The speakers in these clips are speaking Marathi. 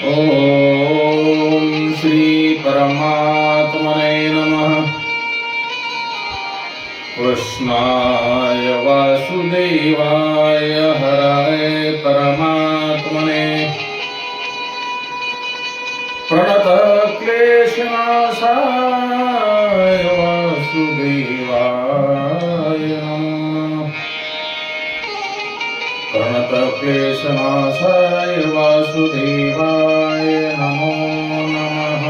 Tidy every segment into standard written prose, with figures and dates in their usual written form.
ओम श्री परमात्मने नमः। कृष्णाय वासुदेवाय हराय परमात्मने प्रणतक्लेशनाशाय वासुदेवाय नमः। प्रणतक्लेशनाशाय वासुदेवाय नमो नमः।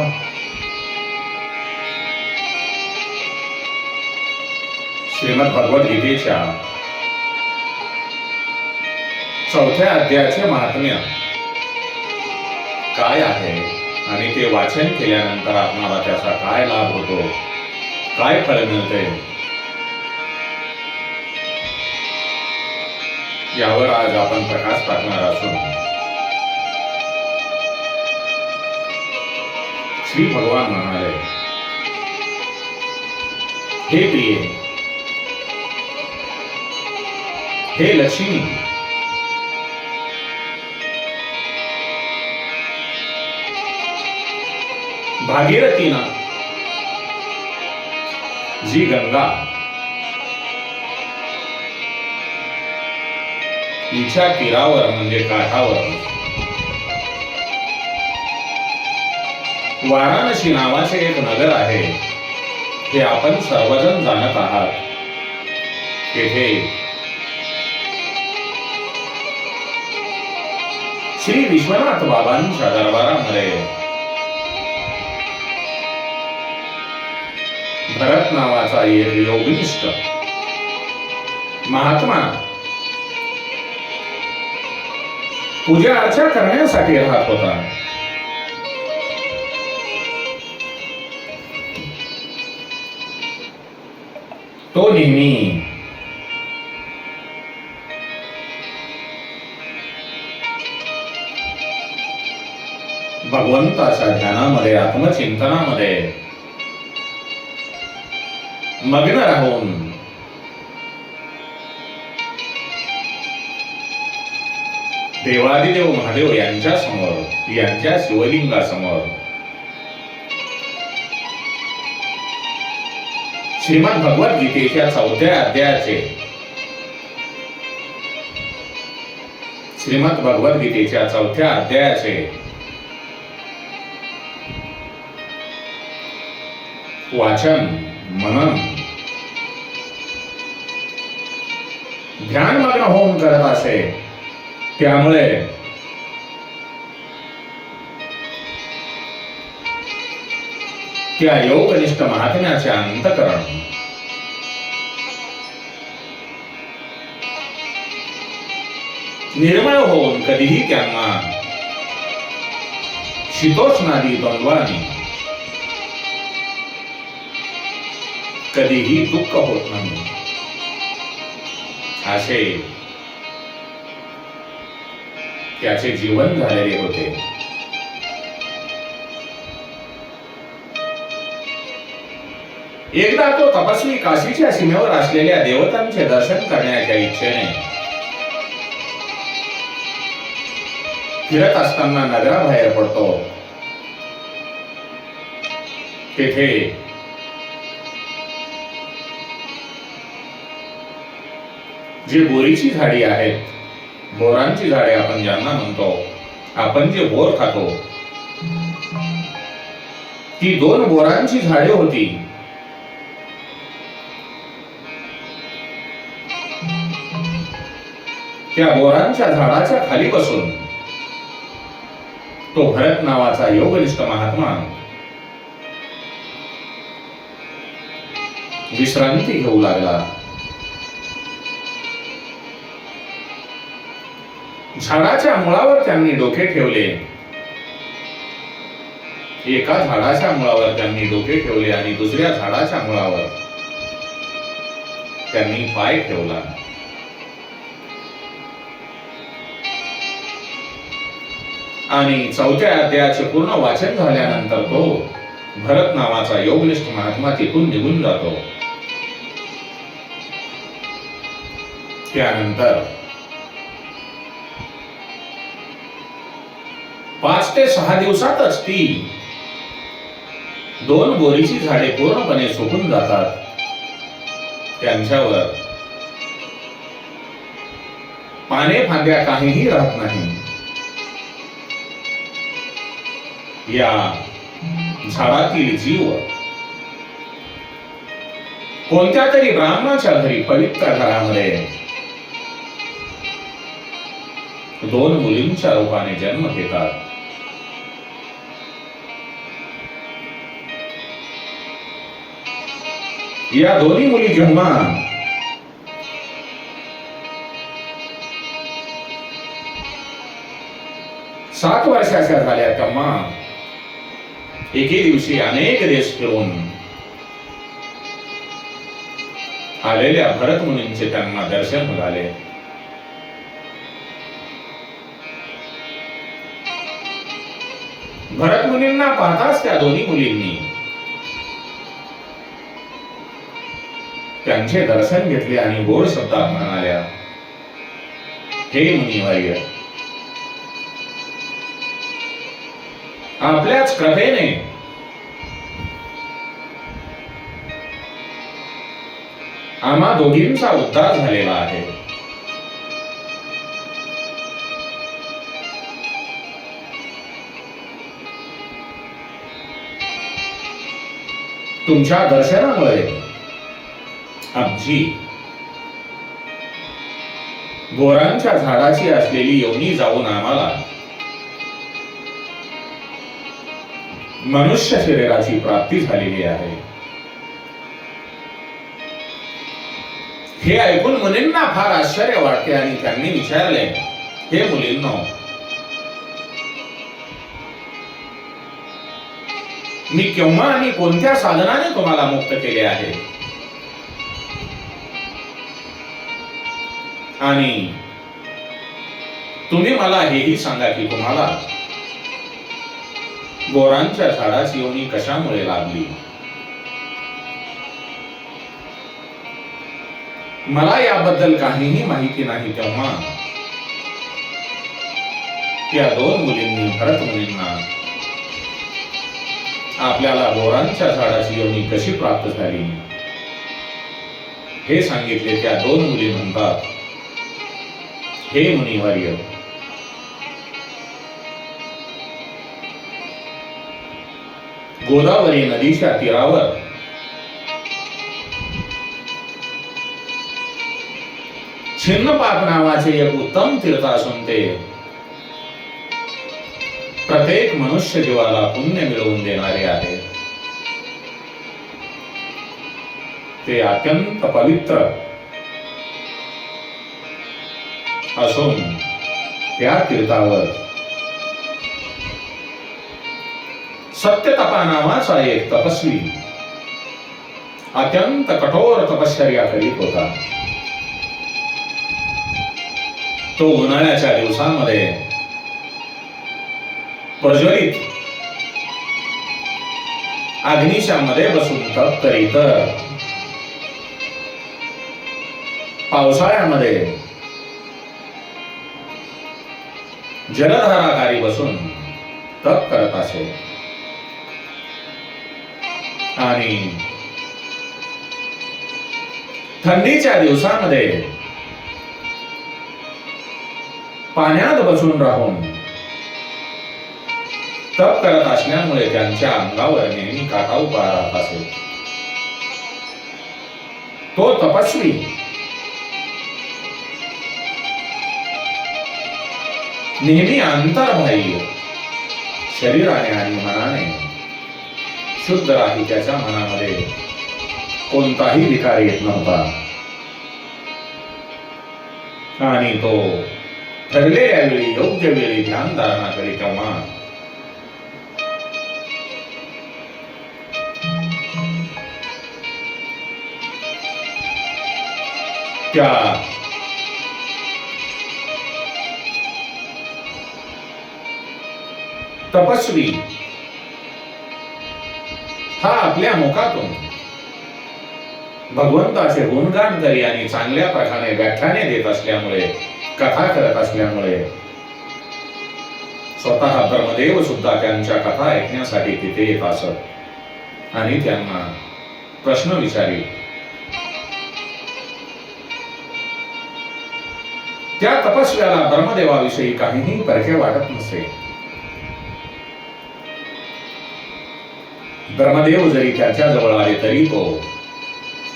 श्रीमद भगवद्गीतेच्या 4थ्या अध्यायाचे महात्म्य काय आहे आणि ते वाचन केल्यानंतर आपणाला त्याचा काय लाभ होतो, काय फळ मिळते, यावर आज आपण प्रकाश टाकणार असून श्री भगवान म्हणाले, हे प्रिय, हे लक्ष्मी, भागीरथीना जी गंगा हिच्या तीरावर म्हणजे काठावर वाराणसी नावाचे एक नगर आहे, हे आपण सर्वजण जाणत आहात। तेथे श्री विश्वनाथ बाबांच्या दरबारामध्ये भरत नावाचा एक योगनिष्ठ महात्मा पूजा अर्चा करण्यासाठी राहत होता। तो नेहमी भगवंताच्या ध्यानामध्ये, आत्मचिंतनामध्ये मग्न राहून देवादिदेव महादेव यांच्या समोर, यांच्या शिवलिंगासमोर श्रीमद भगवद्गीतेच्या 4थ्या अध्यायाचे श्रीमद भगवद्गीतेच्या 4थ्या अध्यायाचे वाचन, मनन, ध्यानमग्न होऊन करत असे। त्यामुळे त्या योगनिष्ठ महात्म्याचे अंतःकरण निर्मळ होऊन कधीही त्यांना शीतोष्णादी द्वंद्वानी कधीही दुःख होत नाही, असे त्याचे जीवन झालेले होते। एकदा तो तपस्वी काशीच्या सीमेवर असलेल्या देवतांचे दर्शन करण्याच्या इच्छेने फिरत असताना नगराबाहेर पडतो। तेथे जी बोरीची झाडी आहेत, बोरांची झाडे आपण ज्यांना म्हणतो, आपण जे बोर खातो, ती 2 बोरांची झाडे होती। त्या बोरांच्या झाडाच्या खाली बसून तो भरत नावाचा योगनिष्ठ महात्मा विश्रांती घेऊ लागला। झाडाच्या मुळावर त्यांनी डोके ठेवले, एका झाडाच्या मुळावर त्यांनी डोके ठेवले आणि दुसऱ्या झाडाच्या मुळावर त्यांनी पाय ठेवला। आणि 4थ्या अध्यायाचे पूर्ण वाचन झाल्यानंतर तो भरत नावाचा योगनिष्ठ महात्मा तिथून निघून जातो। त्यानंतर 5 ते 6 दिवसातच ती 2 बोरीची झाडे पूर्णपणे सुकून जातात. त्यांच्यावर पाने फांद्या काहीही राहत नाही. या झाडातील जीव कोणत्या तरी ब्राह्मणाच्या घरी पवित्र घरामध्ये 2 मुलींच्या रूपाने जन्म घेतात. या दोन्ही मुली जेव्हा सात वर्षाच्या झाल्या तेव्हा एके दिवशी अनेक देश फिरून आलेल्या भरत मुनींचे त्यांना दर्शन मिळाले. भरत मुनींना पाहताच त्या दोन्ही मुलींनी त्यांचे दर्शन घेतले आणि गोड शब्दात म्हणाल्या, हे मुनिवर्य, आपल्याच कृपेने आम्हा दोघींचा उद्धार झालेला आहे. तुमच्या दर्शनामुळे आमची बोरांच्या झाडाची असलेली योनी जाऊन आम्हाला मनुष्य शरीराची प्राप्ती झालेली आहे. हे ऐकून मुलींना फार आश्चर्य वाटते आणि त्यांनी विचारले, हे मुलींनो, मी केव्हा आणि कोणत्या साधनाने तुम्हाला मुक्त केले आहे आणि तुम्ही मला हेही सांगा की तुम्हाला बोरांच्या झाडाची योनी कशामुळे लाभली. मला याबद्दल काहीही माहिती नाही. तेव्हा त्या 2 मुलींनी भरत मुनींना आपल्याला बोरांच्या झाडाची योनी कशी प्राप्त झाली हे सांगितले. त्या 2 मुली म्हणतात, हे मुनिवर्य, गोदावरी नदीच्या तीरावर छिन्नपाप नावाचे एक उत्तम तीर्थ असून ते प्रत्येक मनुष्य जीवाला पुण्य मिळवून देणारे आहे. ते अत्यंत पवित्र असून त्या तीर्थावर सत्यतपा नावाचा एक तपस्वी अत्यंत कठोर तपश्चर्या करीत होता. तो उन्हाळ्याच्या दिवसांमध्ये प्रज्वलित अग्नीच्या मध्ये बसून तप करीत, पावसाळ्यामध्ये जलधाराकारी बसून तप करत असे आणि थंडीच्या दिवसांमध्ये पाण्यात बसून राहून तप करत असल्यामुळे त्यांच्या अंगावर नेहमी काटाउपा राहत असे. तो तपस्वी नेहमी अंतर्बाह्य शरीराने आणि मनाने शुद्ध राही. त्याच्या मनामध्ये कोणताही विकार येत नव्हता आणि तो ठरलेल्या वेळी योग्य वेळी ध्यान धारणा करी. तेव्हा त्या तपस्वी हा आपल्या मुखातून भगवंताचे गुणगान करी आणि चांगल्या प्रकारे व्याख्याने देत असल्यामुळे, कथा करत असल्यामुळे स्वतः ब्रह्मदेव सुद्धा त्यांच्या कथा ऐकण्यासाठी तिथे येत असत आणि त्यांना प्रश्न विचारित. त्या तपस्व्याला ब्रह्मदेवाविषयी काहीही परके वाटत नसे. ब्रह्मदेव जरी त्याच्या जवळ आले तरी तो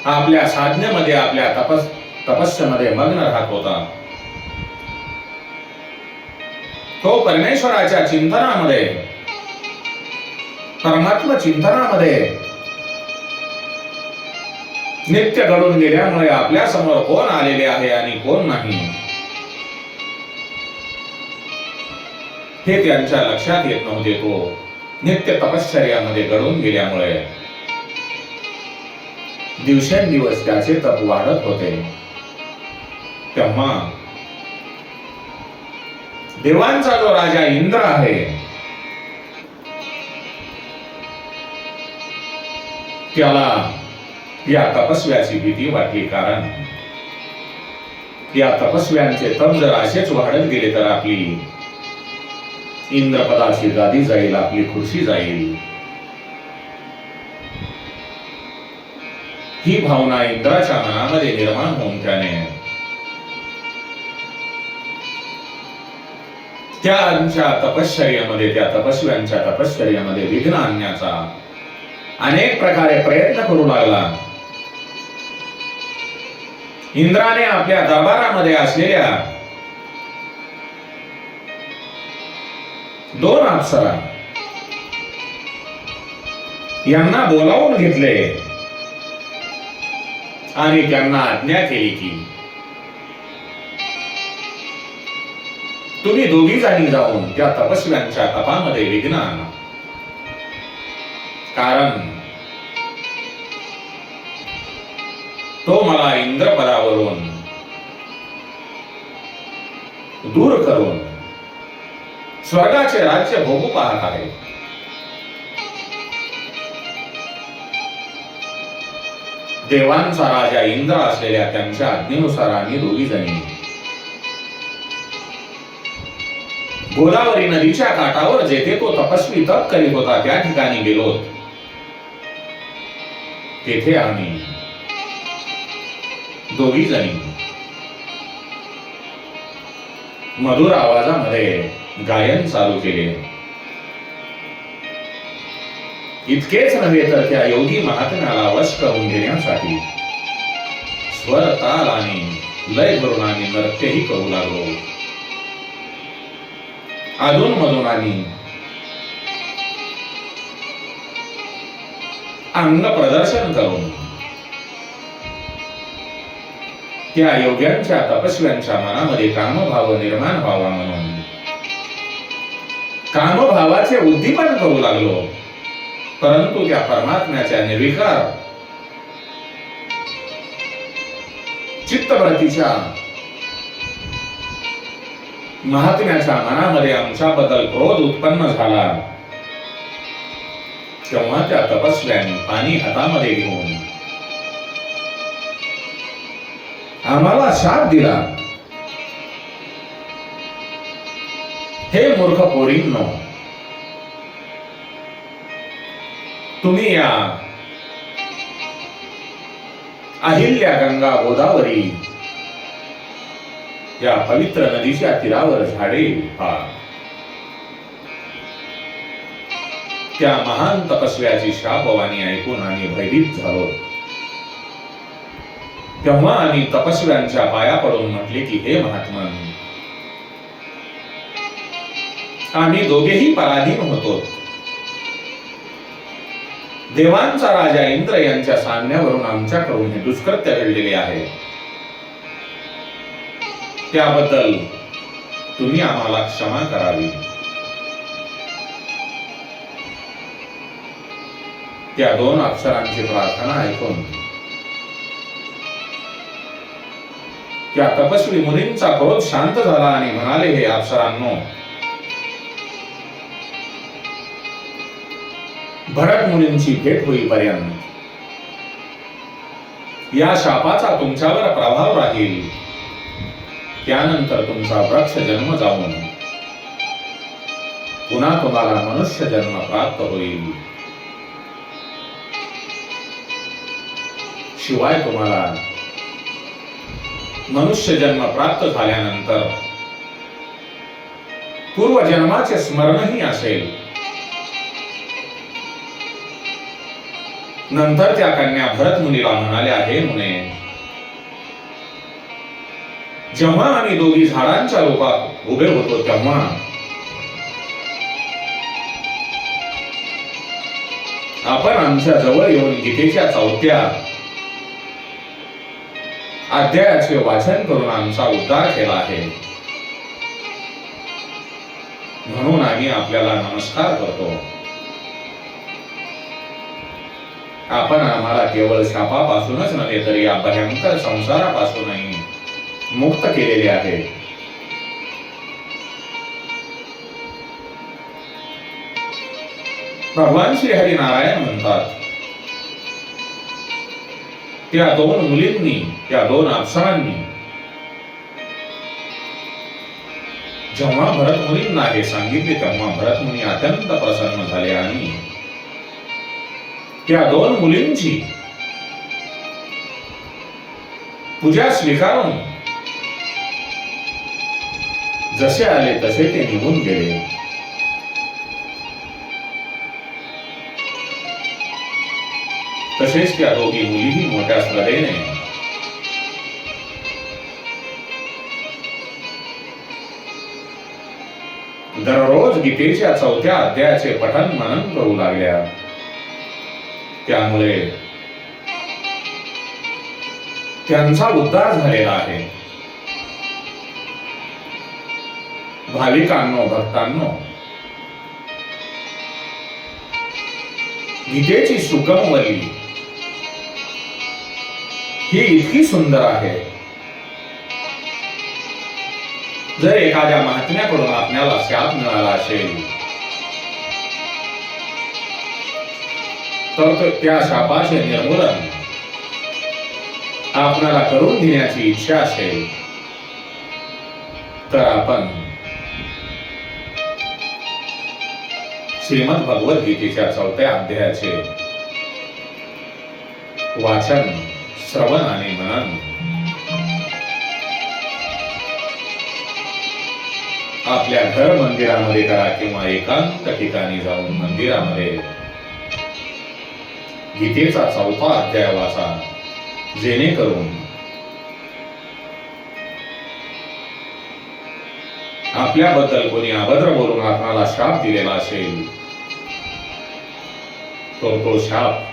आपल्या साधनेमध्ये आपल्या तपस्येमध्ये मग्न राहत होता. तो परमेश्वराच्या चिंतनामध्ये परमात्मा चिंतनामध्ये नित्य घडून गेल्यामुळे आपल्या समोर कोण आलेले आहे आणि कोण नाही हे त्यांच्या लक्षात येत नव्हते. तो नित्य तपश्चर्यामध्ये घडून गेल्यामुळे दिवसेंदिवस त्याचे तप वाढत होते. तेव्हा देवांचा जो राजा इंद्र आहे त्याला या तपस्व्याची भीती वाटली. कारण या तपस्व्यांचे तप जर असेच वाढत गेले तर आपली इंद्रपदाची गादी जाईल, आपली खुर्ची जाईल. ही भावना इंद्राच्या मनामध्ये निर्माण होऊन त्याने त्यांच्या तपश्चर्यामध्ये त्या तपस्व्यांच्या तपश्चर्यामध्ये विघ्न आणण्याचा अनेक प्रकारे प्रयत्न करू लागला. इंद्राने आपल्या दरबारामध्ये असलेल्या 2 अप्सरा यांना बोलावून घेतले आणि त्यांना आज्ञा केली की तुम्ही दोघी जणी जाऊन त्या तपस्व्यांच्या तपामध्ये विघ्न आणा. कारण तो मला इंद्रपदावरून दूर करून स्वर्गाचे राज्य भोगू पाहत आहे. देवांचा राजा इंद्र असलेल्या त्यांच्या आज्ञेनुसार आम्ही दोघी जणी गोदावरी नदीच्या काठावर जेथे तो तपस्वी तप करीत होता त्या ठिकाणी गेलो. तेथे आम्ही दोघी जणी मधुर आवाजामध्ये गायन चालू केले. इतकेच नव्हे तर त्या योगी महात्म्याला वश करून घेण्यासाठी स्वर ताल आणि लय धरून आम्ही नृत्यही करू लागलो. अधून मधून आम्ही अंग प्रदर्शन करून त्या योग्यांच्या तपस्व्यांच्या मनामध्ये कामभाव निर्माण व्हावा म्हणून कामभावाचे उद्दीपन करू लागलो. परंतु त्या परमात्म्याच्या निर्विकार चित्तवृत्तीच्या महात्म्याच्या मनामध्ये आमच्याबद्दल क्रोध उत्पन्न झाला. तेव्हा त्या तपस्व्यांनी पाणी हातामध्ये घेऊन आम्हाला शाप दिला. हे मूर्ख पोरींनो, तुम्ही या अहिल्या गंगा गोदावरी या पवित्र नदीच्या तीरावर झाडे पहा. त्या महान तपस्व्याची शापवाणी ऐकून आम्ही भयभीत झालो. तेव्हा आम्ही तपस्व्यांच्या पाया पडून म्हटले की हे महात्मन, आम्ही दोघेही पराधीन होतो. देवांचा राजा इंद्र यांच्या सांगण्यावरून आमच्याकडून हे दुष्कृत्य घडलेले आहे. त्याबद्दल तुम्ही आम्हाला क्षमा करावी. त्या 2 अप्सरांची प्रार्थना ऐकून त्या तपस्वी मुनींचा क्रोध शांत झाला आणि म्हणाले, हे अप्सरांनो, भरत मुनींची भेट होईपर्यंत या शापाचा तुमच्यावर प्रभाव राहील. त्यानंतर तुमचा वृक्ष जन्म जाऊन पुन्हा तुम्हाला मनुष्य जन्म प्राप्त होईल. शिवाय तुम्हाला मनुष्य जन्म प्राप्त झाल्यानंतर पूर्वजन्माचे स्मरणही असेल. नंतर त्या कन्या भरत मुनीला म्हणाल्या, हे मुने, जेव्हा आम्ही दोघी झाडांच्या रूपात उभे होतो तेव्हा आपण आमच्या जवळ येऊन गीतेच्या 4थ्या अध्यायाचे वाचन करून आमचा उद्धार केला आहे. म्हणून आम्ही आपल्याला नमस्कार करतो. आपण आम्हाला केवळ शापापासूनच नव्हे तर या भयंकर संसारापासूनही मुक्त केलेले आहे. भगवान श्री हरी नारायण म्हणतात, त्या 2 मुलींनी, त्या 2 अप्सरांनी जेव्हा भरत मुनींना हे सांगितले तेव्हा भरत मुनी अत्यंत प्रसन्न झाले आणि त्या 2 मुलींची पूजा स्वीकारून जसे आले तसे ते निघून गेले. तसेच त्या दोघी मुलीही मोठ्या श्रद्धेने दररोज गीतेच्या 4थ्या अध्यायाचे पठण मनन करू लागल्या. त्यामुळे त्यांचा उद्धार झालेला आहे. भाविकांनो, भक्तांनो, गीतेची सुगमवल्ली ही इतकी सुंदर आहे. जर एखाद्या महात्म्याकडून आपल्याला शाप मिळाला असेल तर त्या शापाचे निर्मूलन आपल्याला करून घेण्याची इच्छा असेल तर आपण श्रीमद भगवद्गीतेच्या 4थ्या अध्यायाचे वाचन, श्रवण आणि मनन आपल्या घर मंदिरामध्ये करा किंवा एकांत ठिकाणी जाऊन मंदिरामध्ये गीतेचा 4था अध्याय वाचा, जेणेकरून आपल्याबद्दल कोणी अभद्र बोलून आपणाला शाप दिलेला असेल तो शाप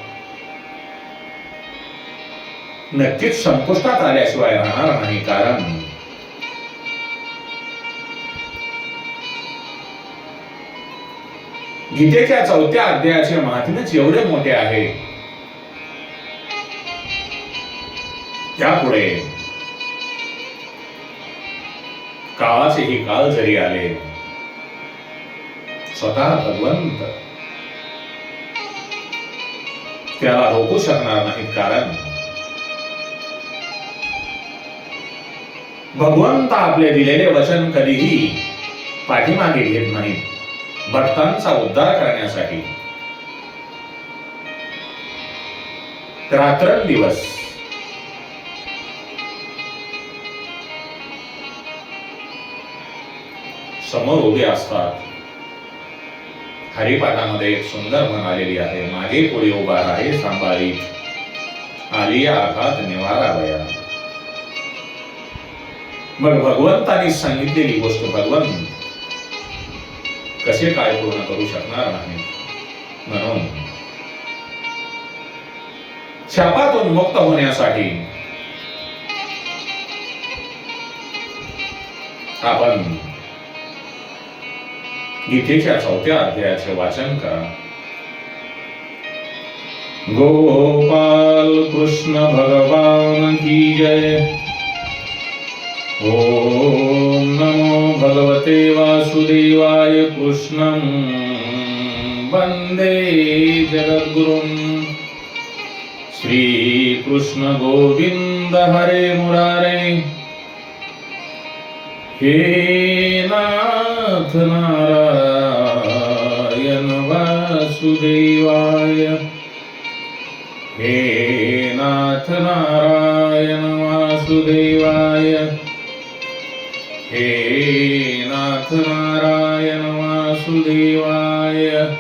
नक्कीच संपुष्टात आल्याशिवाय राहणार नाही. कारण गीतेच्या 4थ्या अध्यायाचे महात्म्यच एवढे मोठे आहे, त्यापुढे काळाचेही काळ जरी आले, स्वतः भगवंत त्याला रोखू शकणार नाहीत. कारण भगवंत आपले दिलेले वचन कधीही पाठीमागे घेत नाहीत. भक्तांचा उद्धार करण्यासाठी रात्रंदिवस समोर उभे असतात. हरिपाठामध्ये एक सुंदर म्हण आलेली आहे, मागे पुढे उभा आहे सांभाळीत, आली आघात निवारावया. मग भगवंतांनी सांगितलेली गोष्ट भगवंत कसे काय पूर्ण करू शकणार नाही. म्हणून शापातून मुक्त होण्यासाठी आपण गीतेच्या 4थ्या अध्यायाचे वाचन करा. गोपाल कृष्ण भगवान की जय. ओम नमो भगवते वासुदेवाय. कृष्णं वंदे जगद्गुरुं. श्री कृष्ण गोविंद हरे मुरारे. हे नाथ नारायण वासुदेवाय. हे नाथ नारायण वासुदेवाय. हे नाथ नारायण वासुदेवाय.